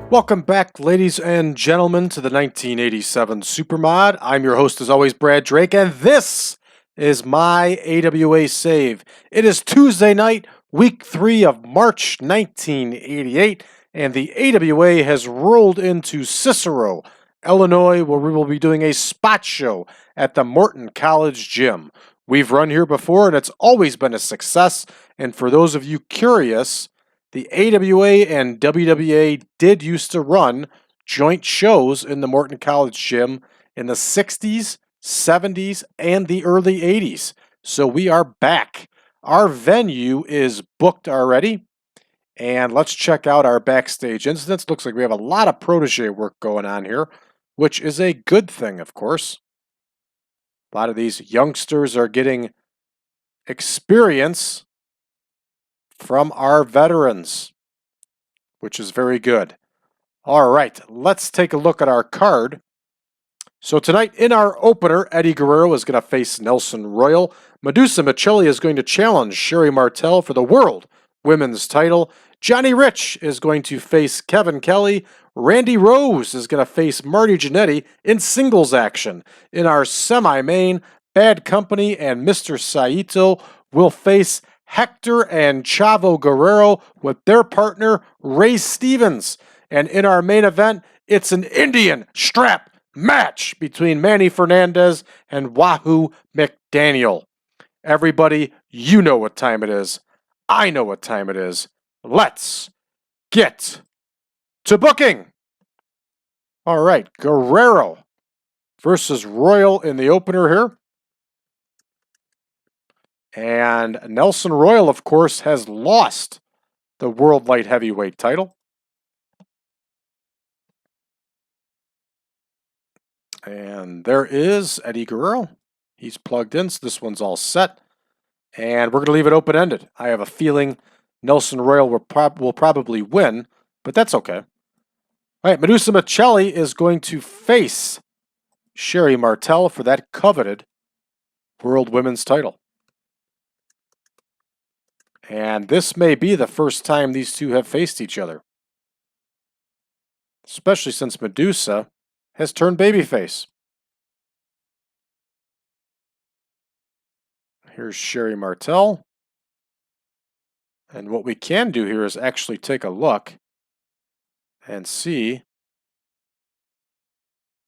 Welcome back, ladies and gentlemen, to the 1987 Supermod. I'm your host, as always, Brad Drake, and this is my AWA save. It is Tuesday night, week 3 of March 1988, and the AWA has rolled into Cicero, Illinois, where we will be doing a spot show at the Morton College gym. We've run here before, and it's always been a success, and for those of you curious, the AWA and WWA did used to run joint shows in the Morton College gym in the 60s, 70s, and the early 80s. So we are back. Our venue is booked already. And let's check out our backstage incidents. Looks like we have a lot of protege work going on here, which is a good thing, of course. A lot of these youngsters are getting experience from our veterans, which is very good. All right, let's take a look at our card. So tonight in our opener, Eddie Guerrero is going to face Nelson Royal. Madusa Miceli is going to challenge Sherri Martel for the World Women's title. Johnny Rich is going to face Kevin Kelly. Randy Rose is going to face Marty Jannetty in singles action. In our semi-main, Bad Company and Mr. Saito will face Hector and Chavo Guerrero with their partner, Ray Stevens. And in our main event, it's an Indian strap match between Manny Fernandez and Wahoo McDaniel. Everybody, you know what time it is. I know what time it is. Let's get to booking. All right, Guerrero versus Royal in the opener here. And Nelson Royal, of course, has lost the World Light Heavyweight title. And there is Eddie Guerrero. He's plugged in, so this one's all set. And we're going to leave it open-ended. I have a feeling Nelson Royal will probably win, but that's okay. All right, Madusa Miceli is going to face Sherri Martel for that coveted World Women's title. And this may be the first time these two have faced each other, especially since Madusa has turned babyface. Here's Sherri Martel. And what we can do here is actually take a look and see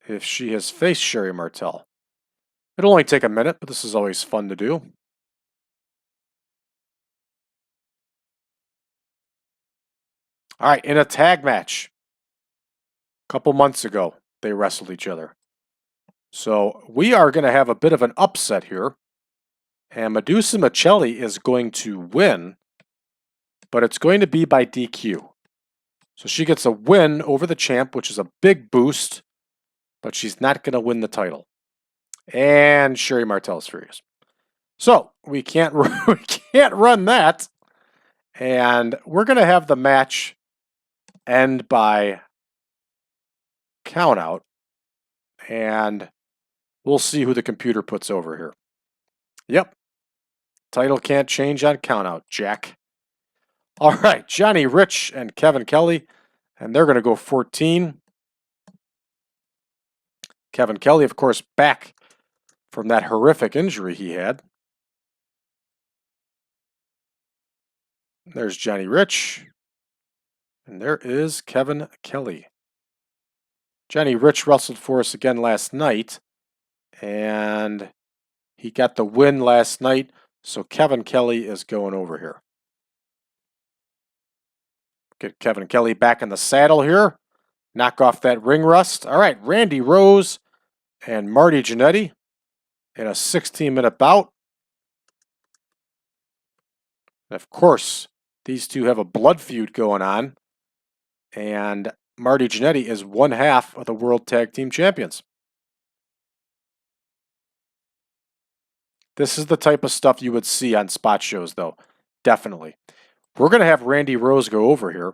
if she has faced Sherri Martel. It'll only take a minute, but this is always fun to do. All right, in a tag match, a couple months ago, they wrestled each other. So we are going to have a bit of an upset here. And Madusa Miceli is going to win, but it's going to be by DQ. So she gets a win over the champ, which is a big boost, but she's not going to win the title. And Sherri Martel is furious. So we can't run that. And we're going to have the match end by countout. And we'll see who the computer puts over here. Yep. Title can't change on countout, Jack. All right, Johnny Rich and Kevin Kelly, and they're going to go 14. Kevin Kelly, of course, back from that horrific injury he had. There's Johnny Rich, and there is Kevin Kelly. Johnny Rich wrestled for us again last night, and he got the win last night, so Kevin Kelly is going over here. Get Kevin Kelly back in the saddle here. Knock off that ring rust. All right, Randy Rose and Marty Jannetty in a 16-minute bout. And of course, these two have a blood feud going on. And Marty Jannetty is one half of the World Tag Team Champions. This is the type of stuff you would see on spot shows, though. Definitely. We're going to have Randy Rose go over here.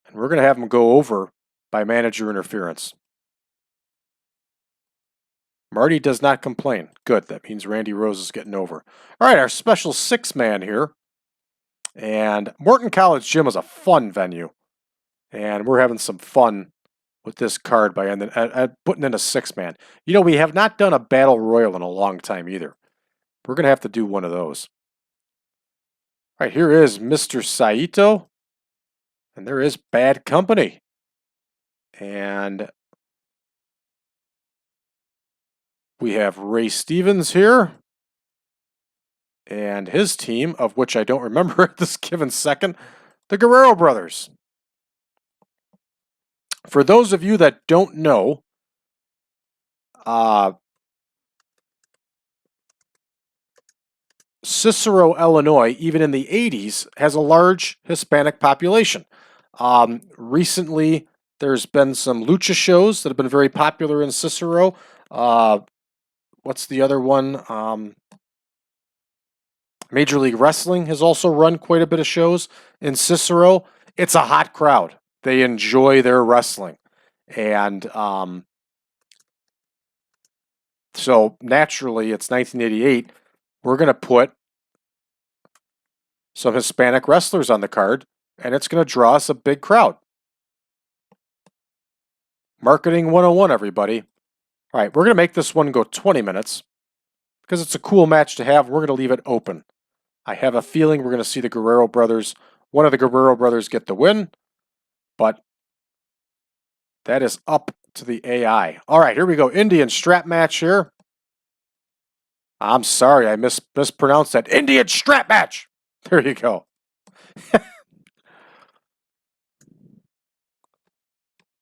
And we're going to have him go over by manager interference. Marty does not complain. Good. That means Randy Rose is getting over. All right, our special six-man here. And Morton College Gym is a fun venue. And we're having some fun with this card by putting in a 6-man. You know, we have not done a Battle Royal in a long time either. We're going to have to do one of those. All right, here is Mr. Saito. And there is Bad Company. And we have Ray Stevens here. And his team, of which I don't remember at this given second, the Guerrero brothers. For those of you that don't know, CICERO, Illinois, even in the 80s, has a large Hispanic population. Recently, there's been some lucha shows that have been very popular in CICERO. What's the other one? Major League Wrestling has also run quite a bit of shows in CICERO. It's a hot crowd. They enjoy their wrestling. And so naturally, it's 1988. We're going to put some Hispanic wrestlers on the card, and it's going to draw us a big crowd. Marketing 101, everybody. All right, we're going to make this one go 20 minutes because it's a cool match to have. We're going to leave it open. I have a feeling we're going to see the Guerrero brothers, one of the Guerrero brothers get the win, but that is up to the AI. All right, here we go. Indian strap match here. I'm sorry, I mispronounced that. Indian strap match. There you go.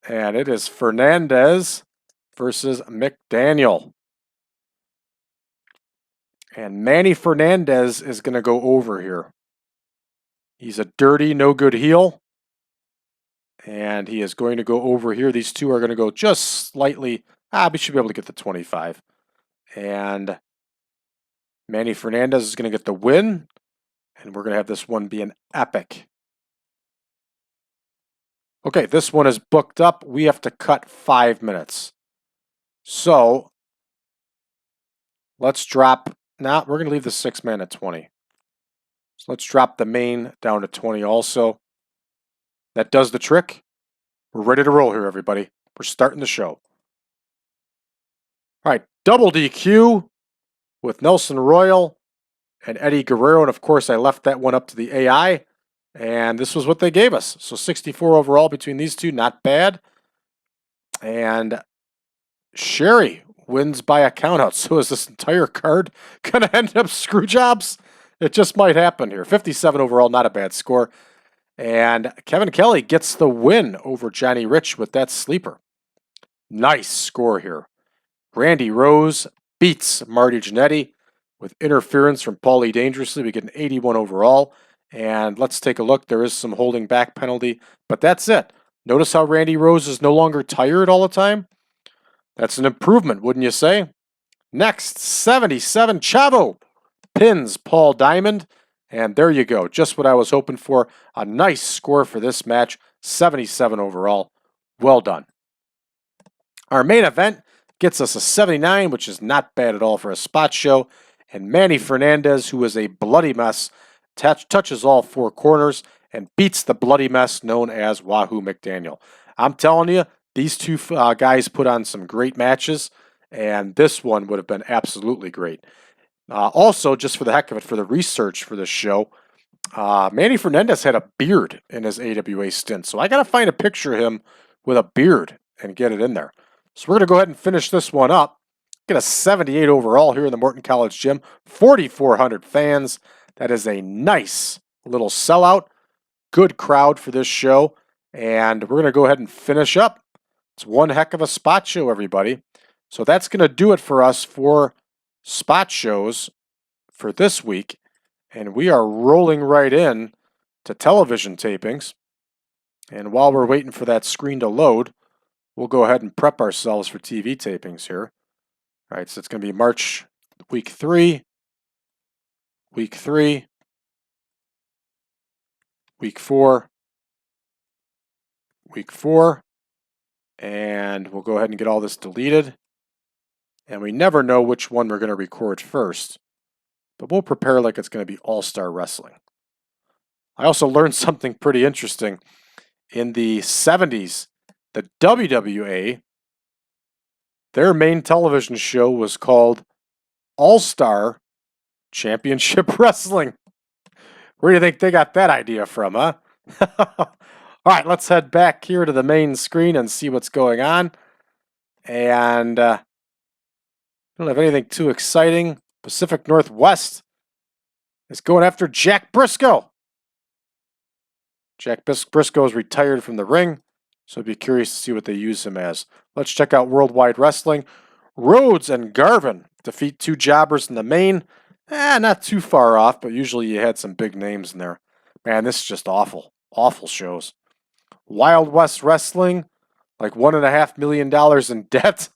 And it is Fernandez versus McDaniel. And Manny Fernandez is going to go over here. He's a dirty, no good heel. And he is going to go over here. These two are going to go just slightly. We should be able to get the 25. And Manny Fernandez is going to get the win. And we're going to have this one be an epic. Okay, this one is booked up. We have to cut 5 minutes. So let's drop. Now we're going to leave the 6-man at 20. So let's drop the main down to 20 also. That does the trick. We're ready to roll here, everybody. We're starting the show. All right, double DQ with Nelson Royal and Eddie Guerrero. And of course, I left that one up to the AI. And this was what they gave us. So 64 overall between these two, not bad. And Sherri wins by a countout. So is this entire card going to end up screw jobs? It just might happen here. 57 overall, not a bad score. And Kevin Kelly gets the win over Johnny Rich with that sleeper. Nice score here. Randy Rose beats Marty Jannetty with interference from Paulie Dangerously. We get an 81 overall. And let's take a look. There is some holding back penalty, but that's it. Notice how Randy Rose is no longer tired all the time? That's an improvement, wouldn't you say? Next, 77 Chavo pins Paul Diamond. And there you go. Just what I was hoping for. A nice score for this match. 77 overall. Well done. Our main event gets us a 79, which is not bad at all for a spot show. And Manny Fernandez, who is a bloody mess, touches all 4 corners and beats the bloody mess known as Wahoo McDaniel. I'm telling you, these two guys put on some great matches, and this one would have been absolutely great. Also, just for the heck of it, for the research for this show, Manny Fernandez had a beard in his AWA stint, so I got to find a picture of him with a beard and get it in there. So we're going to go ahead and finish this one up. Get a 78 overall here in the Morton College Gym. 4,400 fans. That is a nice little sellout. Good crowd for this show. And we're going to go ahead and finish up. It's one heck of a spot show, everybody. So that's going to do it for us for spot shows for this week. And we are rolling right in to television tapings. And while we're waiting for that screen to load, we'll go ahead and prep ourselves for TV tapings here. All right, so it's going to be March week 3, week 3, week 4, week 4, and we'll go ahead and get all this deleted. And we never know which one we're going to record first, but we'll prepare like it's going to be All-Star Wrestling. I also learned something pretty interesting. in the 70s, the WWA, their main television show was called All-Star Championship Wrestling. Where do you think they got that idea from, huh? All right, let's head back here to the main screen and see what's going on. And don't have anything too exciting. Pacific Northwest is going after Jack Briscoe. Jack Briscoe is retired from the ring, so I'd be curious to see what they use him as. Let's check out Worldwide Wrestling. Rhodes and Garvin defeat two jobbers in the main. Not too far off, but usually you had some big names in there. Man, this is just awful. Awful shows. Wild West Wrestling, like $1.5 million in debt,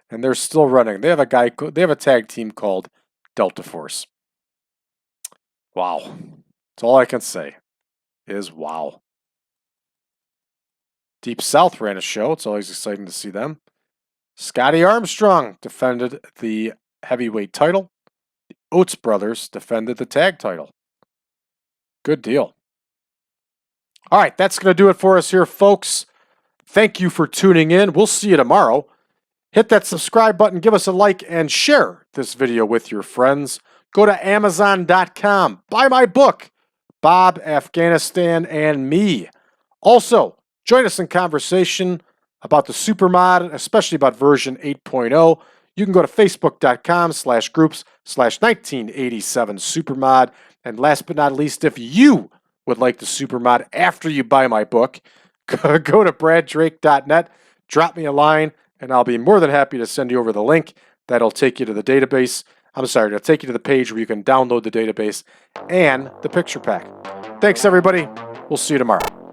and they're still running. They have a tag team called Delta Force. Wow. That's all I can say is wow. Deep South ran a show. It's always exciting to see them. Scotty Armstrong defended the heavyweight title. The Oates brothers defended the tag title. Good deal. All right, that's going to do it for us here, folks. Thank you for tuning in. We'll see you tomorrow. Hit that subscribe button, give us a like, and share this video with your friends. Go to Amazon.com. Buy my book, Bob, Afghanistan, and Me. Also, join us in conversation about the Supermod, especially about version 8.0. You can go to facebook.com/groups/1987Supermod. And last but not least, if you would like the Supermod after you buy my book, go to braddrake.net, drop me a line, and I'll be more than happy to send you over the link. That'll take you to the database. It'll take you to the page where you can download the database and the picture pack. Thanks, everybody. We'll see you tomorrow.